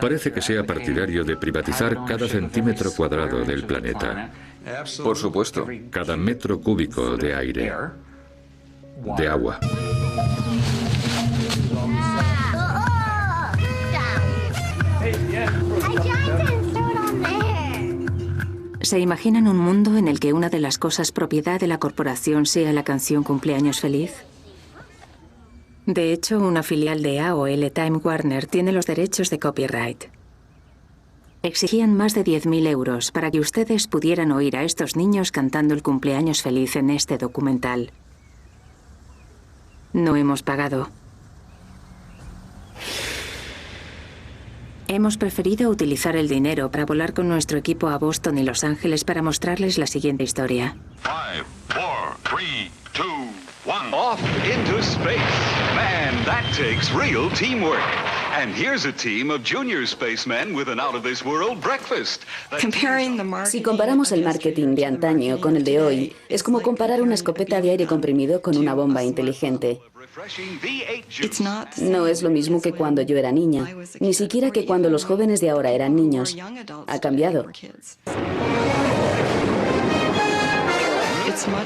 Parece que sea partidario de privatizar cada centímetro cuadrado del planeta, Por supuesto. cada metro cúbico de aire, de agua. ¿Se imaginan un mundo en el que una de las cosas propiedad de la corporación sea la canción Cumpleaños Feliz? De hecho, una filial de AOL Time Warner tiene los derechos de copyright. Exigían más de 10.000 euros para que ustedes pudieran oír a estos niños cantando el Cumpleaños Feliz en este documental. No hemos pagado. Hemos preferido utilizar el dinero para volar con nuestro equipo a Boston y Los Ángeles para mostrarles la siguiente historia. 5, 4, 3, 2, 1. Off into space. Man, that takes real teamwork. And here's a team of junior spacemen with an out-of-this-world breakfast. Si comparamos el marketing de antaño con el de hoy, es como comparar una escopeta de aire comprimido con una bomba inteligente. No es lo mismo que cuando yo era niña, ni siquiera que cuando los jóvenes de ahora eran niños. Ha cambiado.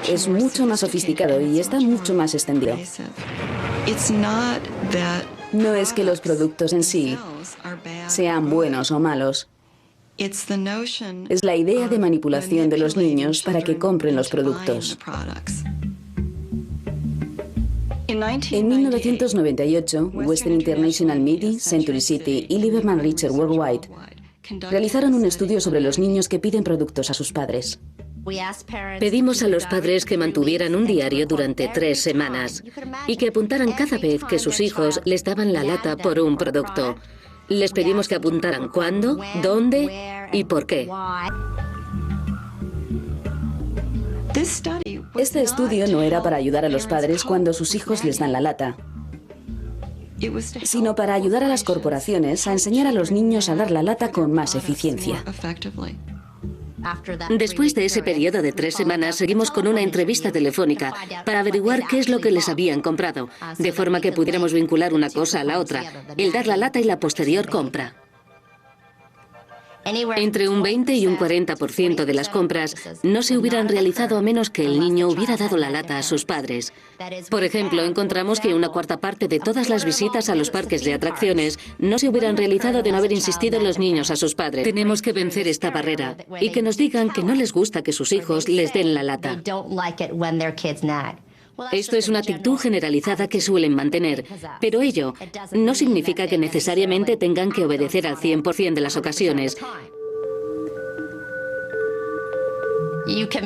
Es mucho más sofisticado y está mucho más extendido. No es que los productos en sí sean buenos o malos. Es la idea de manipulación de los niños para que compren los productos. En 1998, Western International Media, Century City y Lieberman Richter Worldwide realizaron un estudio sobre los niños que piden productos a sus padres. Pedimos a los padres que mantuvieran un diario durante 3 semanas y que apuntaran cada vez que sus hijos les daban la lata por un producto. Les pedimos que apuntaran cuándo, dónde y por qué. Este estudio no era para ayudar a los padres cuando sus hijos les dan la lata, sino para ayudar a las corporaciones a enseñar a los niños a dar la lata con más eficiencia. Después de ese periodo de 3 semanas, seguimos con una entrevista telefónica para averiguar qué es lo que les habían comprado, de forma que pudiéramos vincular una cosa a la otra, el dar la lata y la posterior compra. Entre un 20 y un 40% de las compras no se hubieran realizado a menos que el niño hubiera dado la lata a sus padres. Por ejemplo, encontramos que una cuarta parte de todas las visitas a los parques de atracciones no se hubieran realizado de no haber insistido los niños a sus padres. Tenemos que vencer esta barrera y que nos digan que no les gusta que sus hijos les den la lata. Esto es una actitud generalizada que suelen mantener, pero ello no significa que necesariamente tengan que obedecer al 100% de las ocasiones.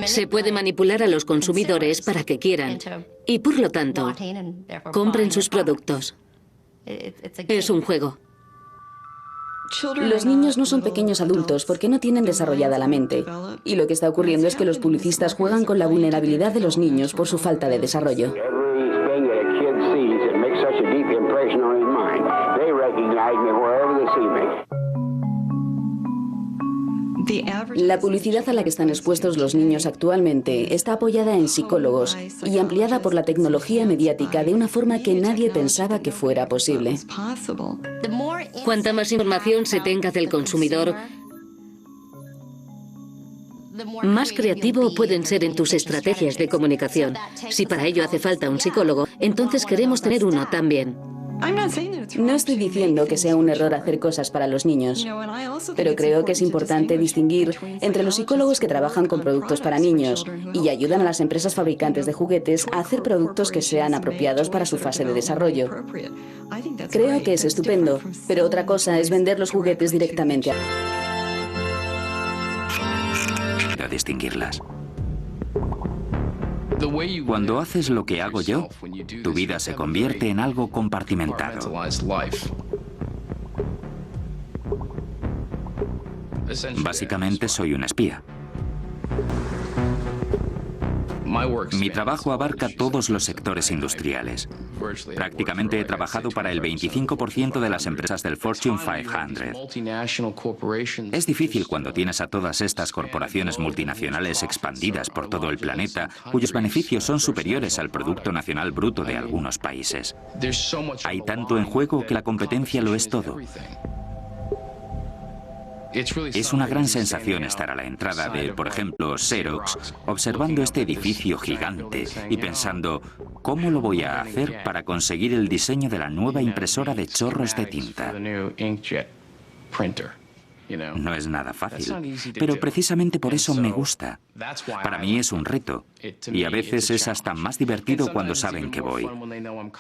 Se puede manipular a los consumidores para que quieran y, por lo tanto, compren sus productos. Es un juego. Los niños no son pequeños adultos porque no tienen desarrollada la mente. Y lo que está ocurriendo es que los publicistas juegan con la vulnerabilidad de los niños por su falta de desarrollo. La publicidad a la que están expuestos los niños actualmente está apoyada en psicólogos y ampliada por la tecnología mediática de una forma que nadie pensaba que fuera posible. Cuanta más información se tenga del consumidor, más creativo pueden ser en tus estrategias de comunicación. Si para ello hace falta un psicólogo, entonces queremos tener uno también. No estoy diciendo que sea un error hacer cosas para los niños, pero creo que es importante distinguir entre los psicólogos que trabajan con productos para niños y ayudan a las empresas fabricantes de juguetes a hacer productos que sean apropiados para su fase de desarrollo. Creo que es estupendo, pero otra cosa es vender los juguetes directamente a distinguirlas. Cuando haces lo que hago yo, tu vida se convierte en algo compartimentado. Básicamente soy un espía. Mi trabajo abarca todos los sectores industriales. Prácticamente he trabajado para el 25% de las empresas del Fortune 500. Es difícil cuando tienes a todas estas corporaciones multinacionales expandidas por todo el planeta, cuyos beneficios son superiores al Producto Nacional Bruto de algunos países. Hay tanto en juego que la competencia lo es todo. Es una gran sensación estar a la entrada de, por ejemplo, Xerox, observando este edificio gigante y pensando, ¿cómo lo voy a hacer para conseguir el diseño de la nueva impresora de chorros de tinta? No es nada fácil, pero precisamente por eso me gusta. Para mí es un reto, y a veces es hasta más divertido cuando saben que voy.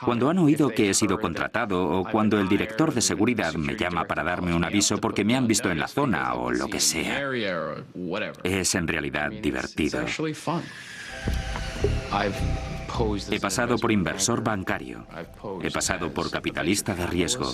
Cuando han oído que he sido contratado o cuando el director de seguridad me llama para darme un aviso porque me han visto en la zona o lo que sea. Es en realidad divertido. He pasado por inversor bancario, he pasado por capitalista de riesgo.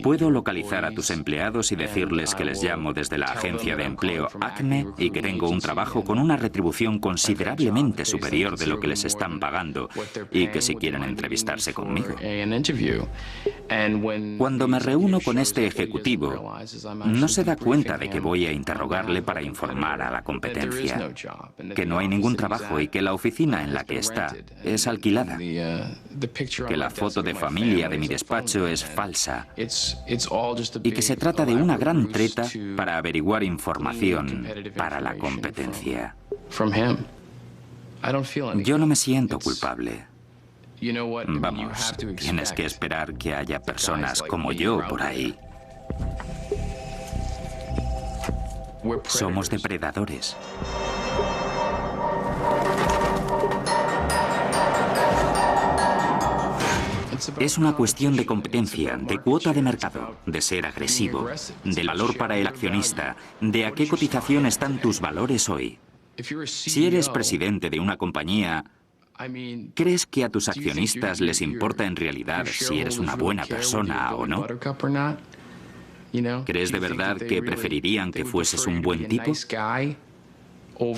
Puedo localizar a tus empleados y decirles que les llamo desde la agencia de empleo ACME y que tengo un trabajo con una retribución considerablemente superior de lo que les están pagando y que si quieren entrevistarse conmigo. Cuando me reúno con este ejecutivo, no se da cuenta de que voy a interrogarle para informar a la competencia, que no hay ningún trabajo y que la oficina en la que está es alquilada, que la foto de familia de mi despacho es falsa y que se trata de una gran treta para averiguar información para la competencia. Yo no me siento culpable. Vamos, tienes que esperar que haya personas como yo por ahí. Somos depredadores. Es una cuestión de competencia, de cuota de mercado, de ser agresivo, del valor para el accionista, de a qué cotización están tus valores hoy. Si eres presidente de una compañía, ¿crees que a tus accionistas les importa en realidad si eres una buena persona o no? ¿Crees de verdad que preferirían que fueses un buen tipo?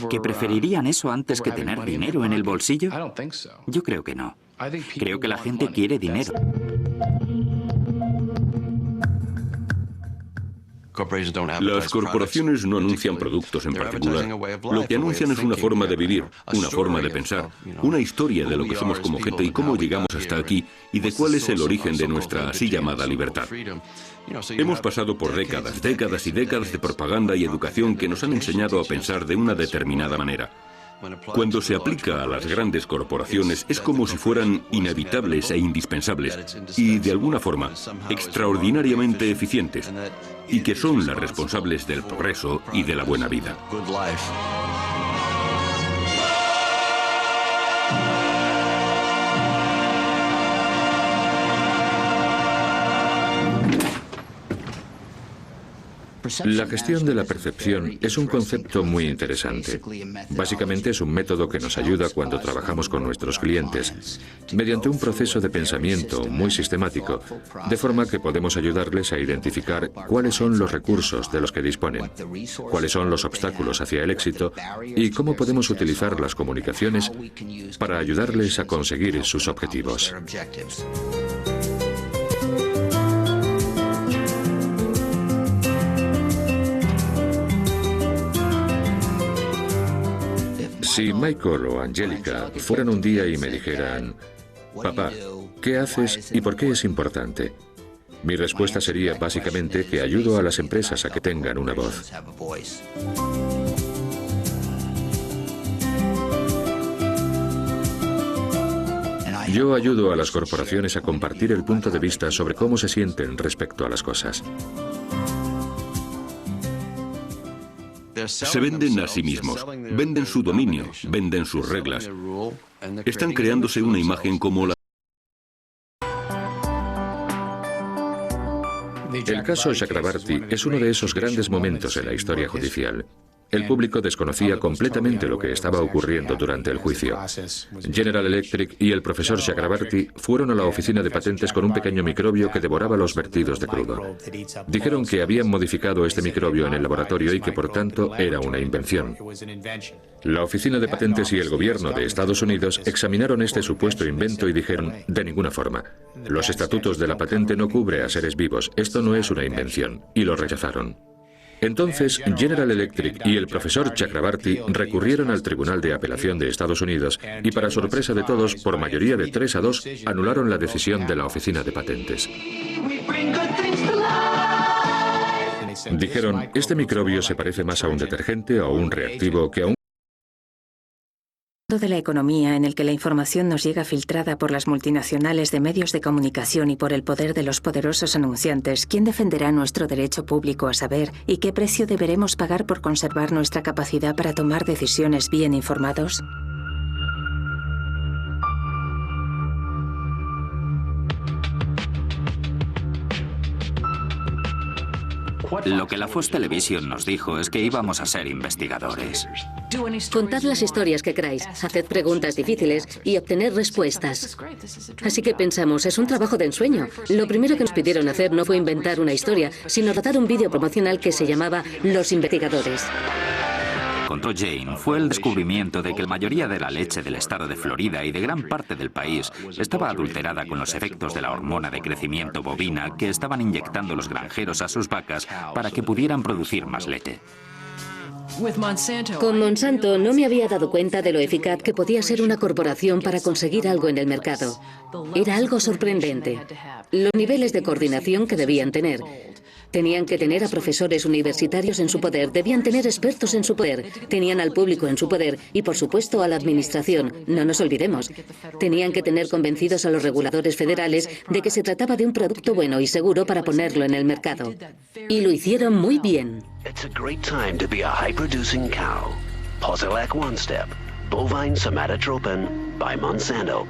¿Que preferirían eso antes que tener dinero en el bolsillo? Yo creo que no. Creo que la gente quiere dinero. Las corporaciones no anuncian productos en particular. Lo que anuncian es una forma de vivir, una forma de pensar, una historia de lo que somos como gente y cómo llegamos hasta aquí y de cuál es el origen de nuestra así llamada libertad. Hemos pasado por décadas, décadas y décadas de propaganda y educación que nos han enseñado a pensar de una determinada manera. Cuando se aplica a las grandes corporaciones es como si fueran inevitables e indispensables y, de alguna forma, extraordinariamente eficientes y que son las responsables del progreso y de la buena vida. La gestión de la percepción es un concepto muy interesante. Básicamente es un método que nos ayuda cuando trabajamos con nuestros clientes, mediante un proceso de pensamiento muy sistemático, de forma que podemos ayudarles a identificar cuáles son los recursos de los que disponen, cuáles son los obstáculos hacia el éxito y cómo podemos utilizar las comunicaciones para ayudarles a conseguir sus objetivos. Si Michael o Angélica fueran un día y me dijeran, papá, ¿qué haces y por qué es importante? Mi respuesta sería básicamente que ayudo a las empresas a que tengan una voz. Yo ayudo a las corporaciones a compartir el punto de vista sobre cómo se sienten respecto a las cosas. Se venden a sí mismos, venden su dominio, venden sus reglas. Están creándose una imagen como la... El caso Chakrabarti es uno de esos grandes momentos en la historia judicial. El público desconocía completamente lo que estaba ocurriendo durante el juicio. General Electric y el profesor Chakrabarti fueron a la oficina de patentes con un pequeño microbio que devoraba los vertidos de crudo. Dijeron que habían modificado este microbio en el laboratorio y que por tanto era una invención. La oficina de patentes y el gobierno de Estados Unidos examinaron este supuesto invento y dijeron, de ninguna forma. Los estatutos de la patente no cubre a seres vivos, esto no es una invención, y lo rechazaron. Entonces, General Electric y el profesor Chakrabarti recurrieron al Tribunal de Apelación de Estados Unidos y, para sorpresa de todos, por mayoría de 3-2, anularon la decisión de la Oficina de Patentes. Dijeron, este microbio se parece más a un detergente o a un reactivo que a un de la economía en el que la información nos llega filtrada por las multinacionales de medios de comunicación y por el poder de los poderosos anunciantes. ¿Quién defenderá nuestro derecho público a saber y qué precio deberemos pagar por conservar nuestra capacidad para tomar decisiones bien informados? Lo que la Fox Television nos dijo es que íbamos a ser investigadores. Contad las historias que queráis, haced preguntas difíciles y obtener respuestas. Así que pensamos, es un trabajo de ensueño. Lo primero que nos pidieron hacer no fue inventar una historia, sino rodar un vídeo promocional que se llamaba Los Investigadores. Contó Jane, fue el descubrimiento de que la mayoría de la leche del estado de Florida y de gran parte del país estaba adulterada con los efectos de la hormona de crecimiento bovina que estaban inyectando los granjeros a sus vacas para que pudieran producir más leche. Con Monsanto no me había dado cuenta de lo eficaz que podía ser una corporación para conseguir algo en el mercado. Era algo sorprendente. Los niveles de coordinación que debían tener. Tenían que tener a profesores universitarios en su poder, debían tener expertos en su poder, tenían al público en su poder y, por supuesto, a la administración. No nos olvidemos. Tenían que tener convencidos a los reguladores federales de que se trataba de un producto bueno y seguro para ponerlo en el mercado. Y lo hicieron muy bien. It's a great time to be a high-producing cow. Posilac One Step, bovine somatotropin by Monsanto.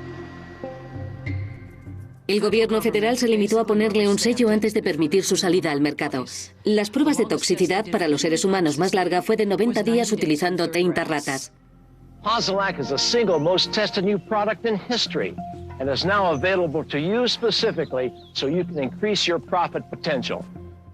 El gobierno federal se limitó a ponerle un sello antes de permitir su salida al mercado. Las pruebas de toxicidad para los seres humanos más larga fue de 90 días utilizando 30 ratas. Posilac is the single most tested new product in history and is now available to you specifically so you can increase your profit potential.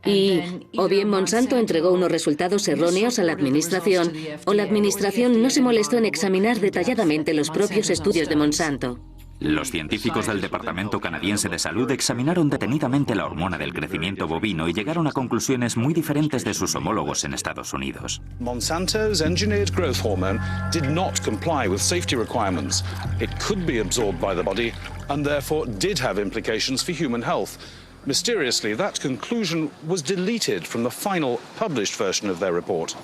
Y o bien Monsanto entregó unos resultados erróneos a la administración, o la administración no se molestó en examinar detalladamente los propios estudios de Monsanto. Los científicos del Departamento Canadiense de Salud examinaron detenidamente la hormona del crecimiento bovino y llegaron a conclusiones muy diferentes de sus homólogos en Estados Unidos. Monsanto's engineered growth hormone did not comply with safety requirements. It could be absorbed by the body and therefore did have implications for human health. Mysteriously, that conclusion was deleted from the final published version of their report.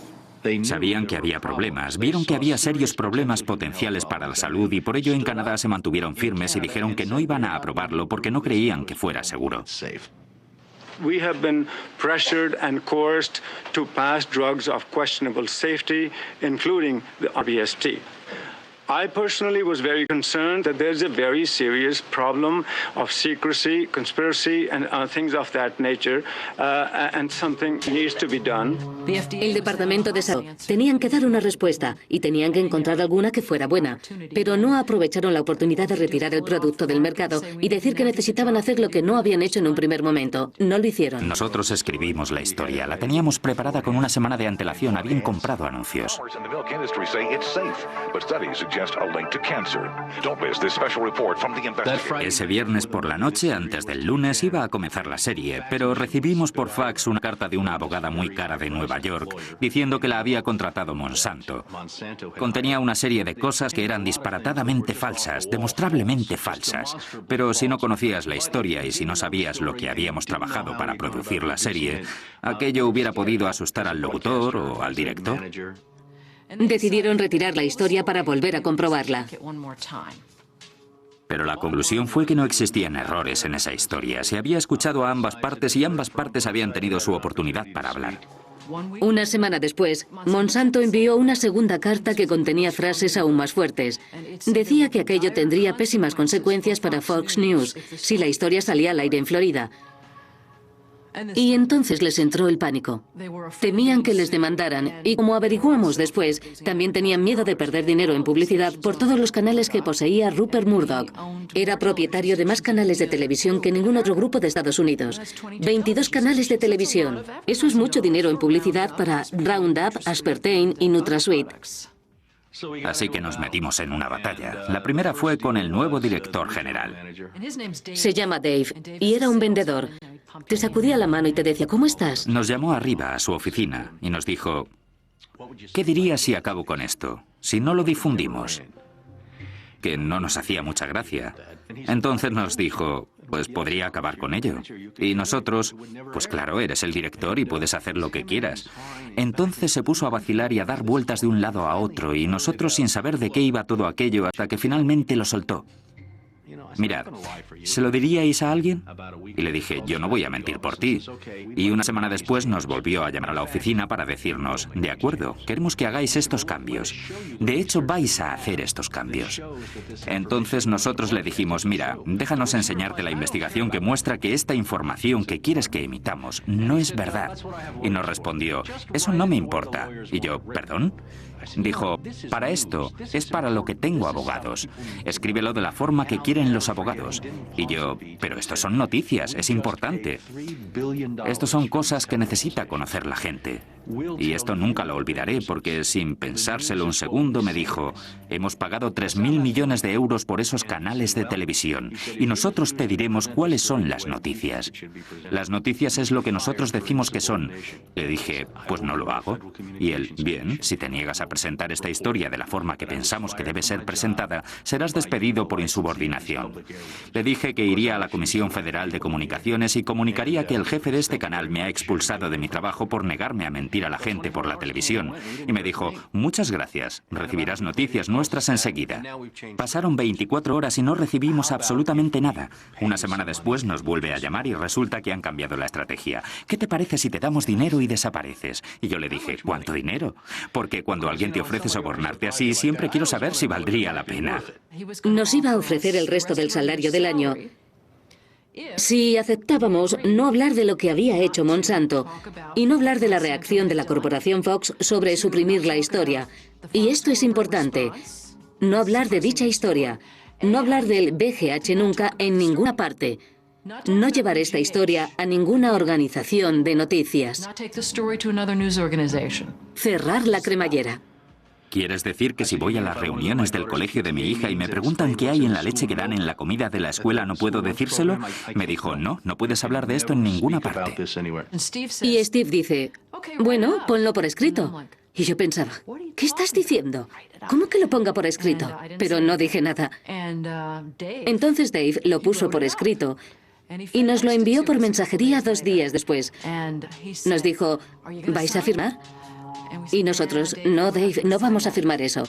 Sabían que había problemas, vieron que había serios problemas potenciales para la salud y por ello en Canadá se mantuvieron firmes y dijeron que no iban a aprobarlo porque no creían que fuera seguro. We have been pressured and coerced to pass drugs of questionable safety, including the RBST. I personally was very concerned that there's a very serious problem of secrecy, conspiracy, and things of that nature, and something needs to be done. El Departamento de Salud tenían que dar una respuesta y tenían que encontrar alguna que fuera buena, pero no aprovecharon la oportunidad de retirar el producto del mercado y decir que necesitaban hacer lo que no habían hecho en un primer momento. No lo hicieron. Nosotros escribimos la historia, la teníamos preparada con una semana de antelación, habían comprado anuncios. Ese viernes por la noche, antes del lunes, iba a comenzar la serie, pero recibimos por fax una carta de una abogada muy cara de Nueva York diciendo que la había contratado Monsanto. Contenía una serie de cosas que eran disparatadamente falsas, demostrablemente falsas. Pero si no conocías la historia y si no sabías lo que habíamos trabajado para producir la serie, aquello hubiera podido asustar al locutor o al director. Decidieron retirar la historia para volver a comprobarla. Pero la conclusión fue que no existían errores en esa historia. Se había escuchado a ambas partes y ambas partes habían tenido su oportunidad para hablar. Una semana después, Monsanto envió una segunda carta que contenía frases aún más fuertes. Decía que aquello tendría pésimas consecuencias para Fox News si la historia salía al aire en Florida. Y entonces les entró el pánico. Temían que les demandaran y, como averiguamos después, también tenían miedo de perder dinero en publicidad por todos los canales que poseía Rupert Murdoch. Era propietario de más canales de televisión que ningún otro grupo de Estados Unidos. 22 canales de televisión. Eso es mucho dinero en publicidad para Roundup, Aspartame y NutraSweet. Así que nos metimos en una batalla. La primera fue con el nuevo director general. Se llama Dave y era un vendedor. Te sacudía la mano y te decía, ¿cómo estás? Nos llamó arriba a su oficina y nos dijo, ¿qué dirías si acabo con esto? Si no lo difundimos. que no nos hacía mucha gracia. Entonces nos dijo, pues podría acabar con ello. Y nosotros, pues claro, eres el director y puedes hacer lo que quieras. Entonces se puso a vacilar y a dar vueltas de un lado a otro, y nosotros sin saber de qué iba todo aquello hasta que finalmente lo soltó. Mirad, ¿se lo diríais a alguien? Y le dije, yo no voy a mentir por ti. Y una semana después nos volvió a llamar a la oficina para decirnos, de acuerdo, queremos que hagáis estos cambios. De hecho, vais a hacer estos cambios. Entonces nosotros le dijimos, mira, déjanos enseñarte la investigación que muestra que esta información que quieres que emitamos no es verdad. Y nos respondió, eso no me importa. Y yo, ¿perdón? Dijo, para esto es para lo que tengo abogados. Escríbelo de la forma que quieren los abogados. Y yo, pero esto son noticias, es importante. Esto son cosas que necesita conocer la gente. Y esto nunca lo olvidaré porque sin pensárselo un segundo me dijo, hemos pagado 3.000 millones de euros por esos canales de televisión y nosotros te diremos cuáles son las noticias. Las noticias es lo que nosotros decimos que son. Le dije, pues no lo hago. Y él, bien, si te niegas a presentar esta historia de la forma que pensamos que debe ser presentada, serás despedido por insubordinación. Le dije que iría a la Comisión Federal de Comunicaciones y comunicaría que el jefe de este canal me ha expulsado de mi trabajo por negarme a mentir a la gente por la televisión. Y me dijo, muchas gracias, recibirás noticias nuestras enseguida. Pasaron 24 horas y no recibimos absolutamente nada. Una semana después nos vuelve a llamar y resulta que han cambiado la estrategia. ¿Qué te parece si te damos dinero y desapareces? Y yo le dije, ¿cuánto dinero? Porque cuando alguien te ofrece sobornarte así, siempre quiero saber si valdría la pena. Nos iba a ofrecer el resto del salario del año si aceptábamos no hablar de lo que había hecho Monsanto y no hablar de la reacción de la corporación Fox sobre suprimir la historia. Y esto es importante, no hablar de dicha historia, no hablar del BGH nunca en ninguna parte, no llevar esta historia a ninguna organización de noticias. Cerrar la cremallera. ¿Quieres decir que si voy a las reuniones del colegio de mi hija y me preguntan qué hay en la leche que dan en la comida de la escuela, no puedo decírselo? Me dijo, no puedes hablar de esto en ninguna parte. Y Steve dice, bueno, ponlo por escrito. Y yo pensaba, ¿qué estás diciendo? ¿Cómo que lo ponga por escrito? Pero no dije nada. Entonces Dave lo puso por escrito y nos lo envió por mensajería 2 días después. Nos dijo, ¿vais a firmar? Y nosotros, no, Dave, no vamos a firmar eso.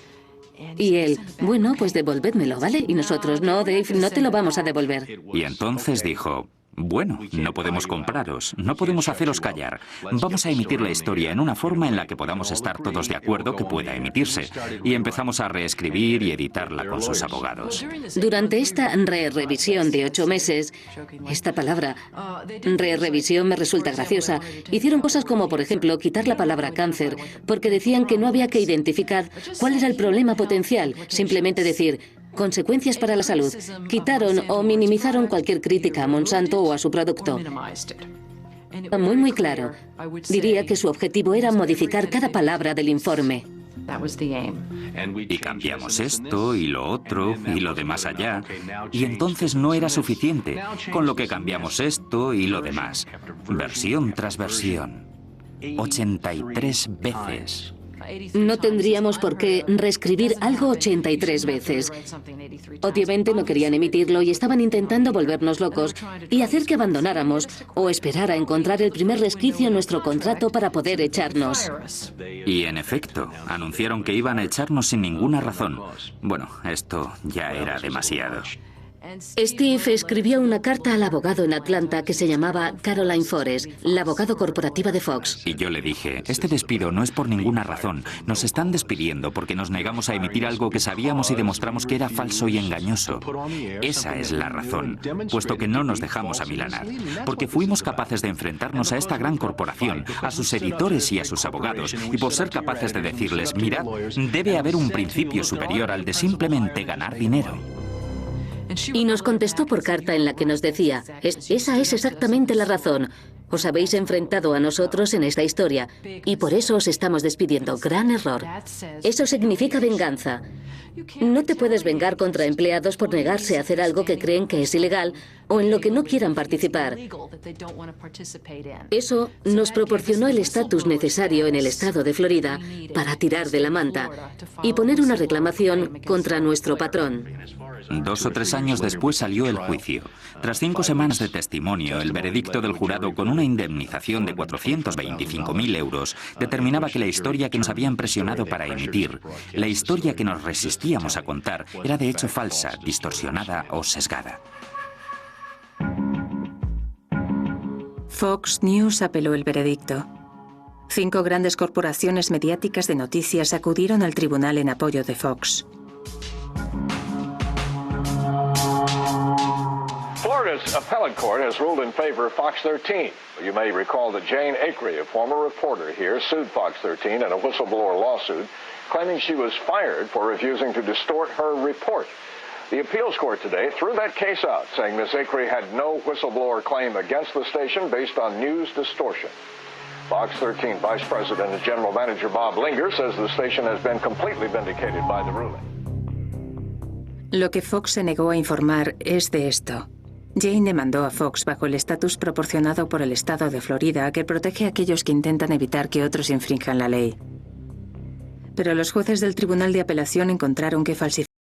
Y él, bueno, pues devolvédmelo, ¿vale? Y nosotros, no, Dave, no te lo vamos a devolver. Y entonces dijo, bueno, no podemos compraros, no podemos haceros callar. Vamos a emitir la historia en una forma en la que podamos estar todos de acuerdo que pueda emitirse. Y empezamos a reescribir y editarla con sus abogados. Durante esta revisión de 8 meses, esta palabra, revisión, me resulta graciosa, hicieron cosas como, por ejemplo, quitar la palabra cáncer, porque decían que no había que identificar cuál era el problema potencial, simplemente decir consecuencias para la salud. Quitaron o minimizaron cualquier crítica a Monsanto o a su producto. Muy claro. Diría que su objetivo era modificar cada palabra del informe. Y cambiamos esto y lo otro y lo de más allá. Y entonces no era suficiente, con lo que cambiamos esto y lo demás. Versión tras versión. 83 veces. No tendríamos por qué reescribir algo 83 veces. Obviamente no querían emitirlo y estaban intentando volvernos locos y hacer que abandonáramos o esperar a encontrar el primer resquicio en nuestro contrato para poder echarnos. Y en efecto, anunciaron que iban a echarnos sin ninguna razón. Bueno, esto ya era demasiado. Steve escribió una carta al abogado en Atlanta que se llamaba Caroline Forrest, la abogado corporativa de Fox. Y yo le dije, este despido no es por ninguna razón. Nos están despidiendo porque nos negamos a emitir algo que sabíamos y demostramos que era falso y engañoso. Esa es la razón, puesto que no nos dejamos amilanar. Porque fuimos capaces de enfrentarnos a esta gran corporación, a sus editores y a sus abogados, y por ser capaces de decirles, mirad, debe haber un principio superior al de simplemente ganar dinero. Y nos contestó por carta en la que nos decía, esa es exactamente la razón. Os habéis enfrentado a nosotros en esta historia y por eso os estamos despidiendo. Gran error. Eso significa venganza. No te puedes vengar contra empleados por negarse a hacer algo que creen que es ilegal o en lo que no quieran participar. Eso nos proporcionó el estatus necesario en el estado de Florida para tirar de la manta y poner una reclamación contra nuestro patrón. 2 o 3 años después salió el juicio. Tras 5 semanas de testimonio, el veredicto del jurado, con una indemnización de 425.000 euros, determinaba que la historia que nos habían presionado para emitir, la historia que nos resistíamos a contar, era de hecho falsa, distorsionada o sesgada. Fox News apeló el veredicto. 5 grandes corporaciones mediáticas de noticias acudieron al tribunal en apoyo de Fox. Florida's appellate court has ruled in favor of Fox 13. You may recall that Jane Acree, a former reporter here, sued Fox 13 in a whistleblower lawsuit, claiming she was fired for refusing to distort her report. The appeals court today threw that case out, saying Ms. Acree had no whistleblower claim against the station based on news distortion. Fox 13 Vice President and General Manager Bob Linger says the station has been completely vindicated by the ruling. Lo que Fox se negó a informar es de esto. Jane demandó a Fox bajo el estatus proporcionado por el estado de Florida que protege a aquellos que intentan evitar que otros infrinjan la ley. Pero los jueces del Tribunal de Apelación encontraron que falsificaron